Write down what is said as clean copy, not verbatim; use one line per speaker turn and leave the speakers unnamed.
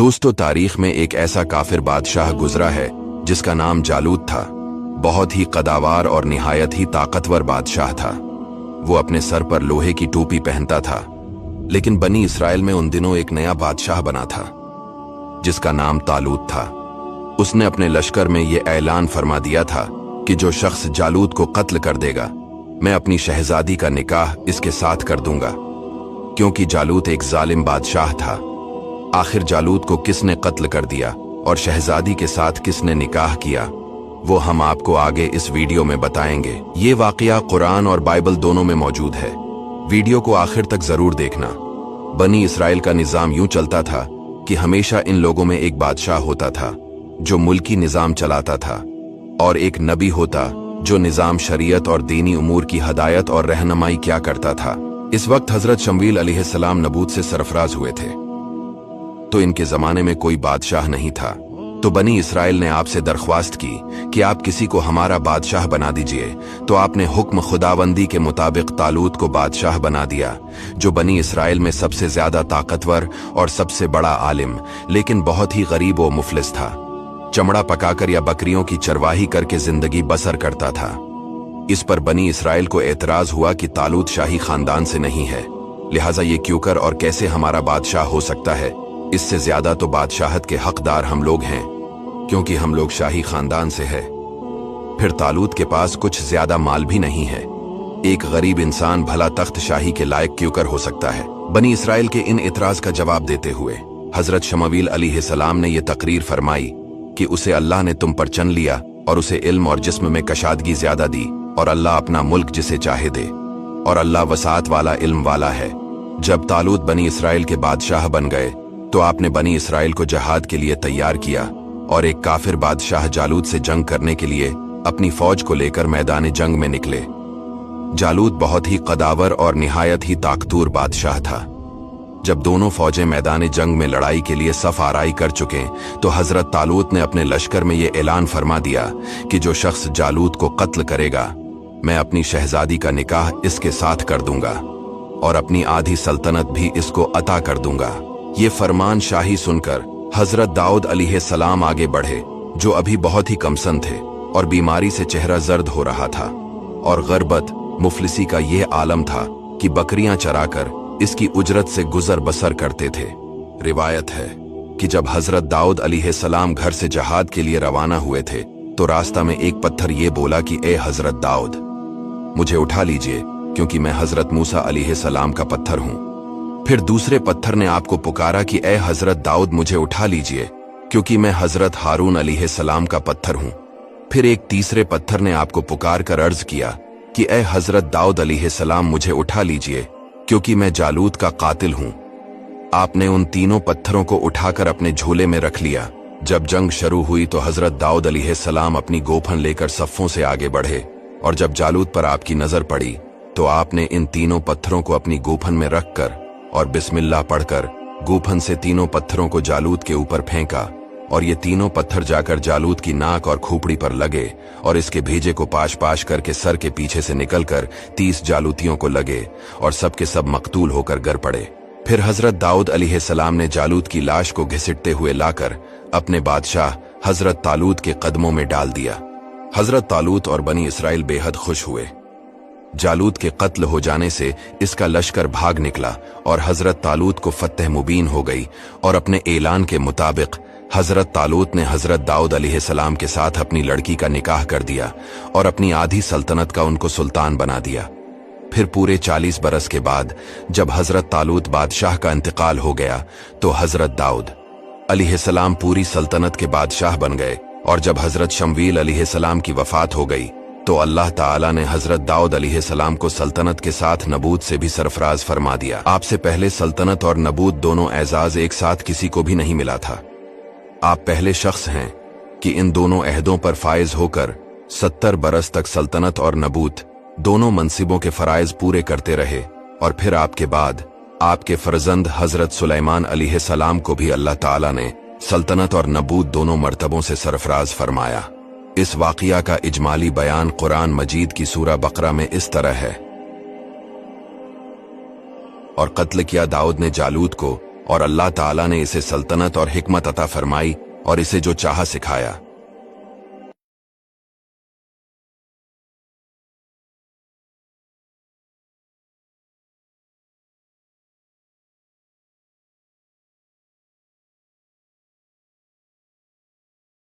दोस्तों, तारीख में एक ऐसा काफिर बादशाह गुजरा है जिसका नाम जालूत था। बहुत ही कदावार और निहायत ही ताकतवर बादशाह था। वो अपने सर पर लोहे की टोपी पहनता था। लेकिन बनी इसराइल में उन दिनों एक नया बादशाह बना था जिसका नाम तालूत था। उसने अपने लश्कर में ये ऐलान फरमा दिया था कि जो शख्स जालूत को कत्ल कर देगा, मैं अपनी शहजादी का निकाह इसके साथ कर दूंगा। क्योंकि जालूत एक जालिम बादशाह था। आखिर जालूत को किसने कत्ल कर दिया और शहजादी के साथ किसने निकाह किया, वो हम आपको आगे इस वीडियो में बताएंगे। ये वाकया कुरान और बाइबल दोनों में मौजूद है। वीडियो को आखिर तक जरूर देखना। बनी इसराइल का निजाम यूं चलता था कि हमेशा इन लोगों में एक बादशाह होता था जो मुल्की निजाम चलाता था, और एक नबी होता जो निजाम शरीयत और दीनी उमूर की हदायत और रहनुमाई क्या करता था। इस वक्त हजरत शमूएल अलैहिस्सलाम नबूत से सरफराज हुए थे, तो इनके जमाने में कोई बादशाह नहीं था। तो बनी इसराइल ने आपसे दरख्वास्त की कि आप किसी को हमारा बादशाह बना दीजिए। तो आपने हुक्म खुदाबंदी के मुताबिक तालूत को बादशाह बना दिया, जो बनी इसराइल में सबसे ज्यादा ताकतवर और सबसे बड़ा आलिम, लेकिन बहुत ही गरीब व मुफलिस था। चमड़ा पकाकर या बकरियों की चरवाही करके जिंदगी बसर करता था। इस पर बनी इसराइल को एतराज हुआ कि तालूत शाही खानदान से नहीं है, लिहाजा ये क्यों कर और कैसे हमारा बादशाह हो सकता है। इससे ज्यादा तो बादशाहत के हकदार हम लोग हैं, क्योंकि हम लोग शाही खानदान से है। फिर तालूत के पास कुछ ज्यादा माल भी नहीं है। एक गरीब इंसान भला तख्त शाही के लायक क्यों कर हो सकता है। बनी इसराइल के इन इतराज का जवाब देते हुए हजरत शमूएल अलैहिस्सलाम ने यह तकरीर फरमाई कि उसे अल्लाह ने तुम पर चन लिया और उसे इल्म और जिस्म में कशादगी ज्यादा दी, और अल्लाह अपना मुल्क जिसे चाहे दे, और अल्लाह वसात वाला इल्म वाला है। जब तालूत बनी इसराइल के बादशाह बन गए तो आपने बनी इसराइल को जहाद के लिए तैयार किया, और एक काफिर बादशाह जालूत से जंग करने के लिए अपनी फौज को लेकर मैदान जंग में निकले। जालूत बहुत ही कदावर और निहायत ही ताकतवर बादशाह था। जब दोनों फौजें मैदान जंग में लड़ाई के लिए सफ आराई कर चुके तो हजरत तालूत ने अपने लश्कर में यह ऐलान फरमा दिया कि जो शख्स जालूत को कत्ल करेगा, मैं अपनी शहजादी का निकाह इसके साथ कर दूंगा और अपनी आधी सल्तनत भी इसको अता कर दूंगा। ये फरमान शाही सुनकर हजरत दाऊद अलैहिस्सलाम आगे बढ़े, जो अभी बहुत ही कमसन थे और बीमारी से चेहरा जर्द हो रहा था, और गरबत मुफलिसी का यह आलम था कि बकरियां चराकर इसकी उजरत से गुजर बसर करते थे। रिवायत है कि जब हजरत दाऊद अलैहिस्सलाम घर से जहाद के लिए रवाना हुए थे तो रास्ता में एक पत्थर ये बोला कि ए हजरत दाऊद, मुझे उठा लीजिए, क्योंकि मैं हजरत मूसा अलैहिस्सलाम का पत्थर हूं। फिर दूसरे पत्थर ने आपको पुकारा कि ए हजरत दाऊद, मुझे उठा लीजिए, क्योंकि मैं हजरत हारून अलैहिस्सलाम का पत्थर हूं। फिर एक तीसरे पत्थर ने आपको पुकार कर अर्ज किया कि ए हजरत दाऊद अलैहिस्सलाम, मुझे उठा लीजिए, क्योंकि मैं जालूत का कातिल हूं। आपने उन तीनों पत्थरों को उठाकर अपने झोले में रख लिया। जब जंग शुरू हुई तो हजरत दाऊद अलैहिस्सलाम अपनी गोफन लेकर सफ़ों से आगे बढ़े, और जब जालूत पर आपकी नजर पड़ी तो आपने इन तीनों पत्थरों को अपनी गोफन में रखकर और बिस्मिल्लाह पढ़कर गूफन से तीनों पत्थरों को जालूत के ऊपर फेंका, और ये तीनों पत्थर जाकर जालूत की नाक और खोपड़ी पर लगे और इसके भेजे को पाश पाश करके सर के पीछे से निकलकर 30 जालूतियों को लगे, और सबके सब मकतूल होकर गिर पड़े। फिर हजरत दाऊद अलैहिस्सलाम ने जालूत की लाश को घसीटते हुए लाकर अपने बादशाह हजरत तालूत के कदमों में डाल दिया। हजरत तालूत और बनी इसराइल बेहद खुश हुए। जालूत के कत्ल हो जाने से इसका लश्कर भाग निकला और हजरत तालूत को फतह मुबीन हो गई, और अपने ऐलान के मुताबिक हजरत तालूत ने हजरत दाऊद अलैहिस्सलाम के साथ अपनी लड़की का निकाह कर दिया और अपनी आधी सल्तनत का उनको सुल्तान बना दिया। फिर पूरे 40 बरस के बाद जब हजरत तालूत बादशाह का इंतकाल हो गया तो हजरत दाऊद अलैहिस्सलाम पूरी सल्तनत के बादशाह बन गए, और जब हजरत शमूएल अलैहिस्सलाम की वफात हो गई तो अल्लाह ताला ने हजरत दाऊद अलैहिस्सलाम को सल्तनत के साथ नबूत से भी सरफराज फरमा दिया। आपसे पहले सल्तनत और नबूत दोनों एजाज एक साथ किसी को भी नहीं मिला था। आप पहले शख्स हैं कि इन दोनों अहदों पर फायज होकर 70 बरस तक सल्तनत और नबूत दोनों मनसिबों के फराइज पूरे करते रहे, और फिर आपके बाद आपके फर्जंद हजरत सुलेमान अलैहिस्सलाम को भी अल्लाह ताला ने सल्तनत और नबूत दोनों मर्तबों से सरफराज फरमाया। इस वाक़िया का इजमाली बयान कुरान मजीद की सूरा बकरा में इस तरह है, और कत्ल किया दाऊद ने जालूत को और अल्लाह ताला ने इसे सल्तनत और हिकमत अता फरमाई और इसे जो चाहा सिखाया।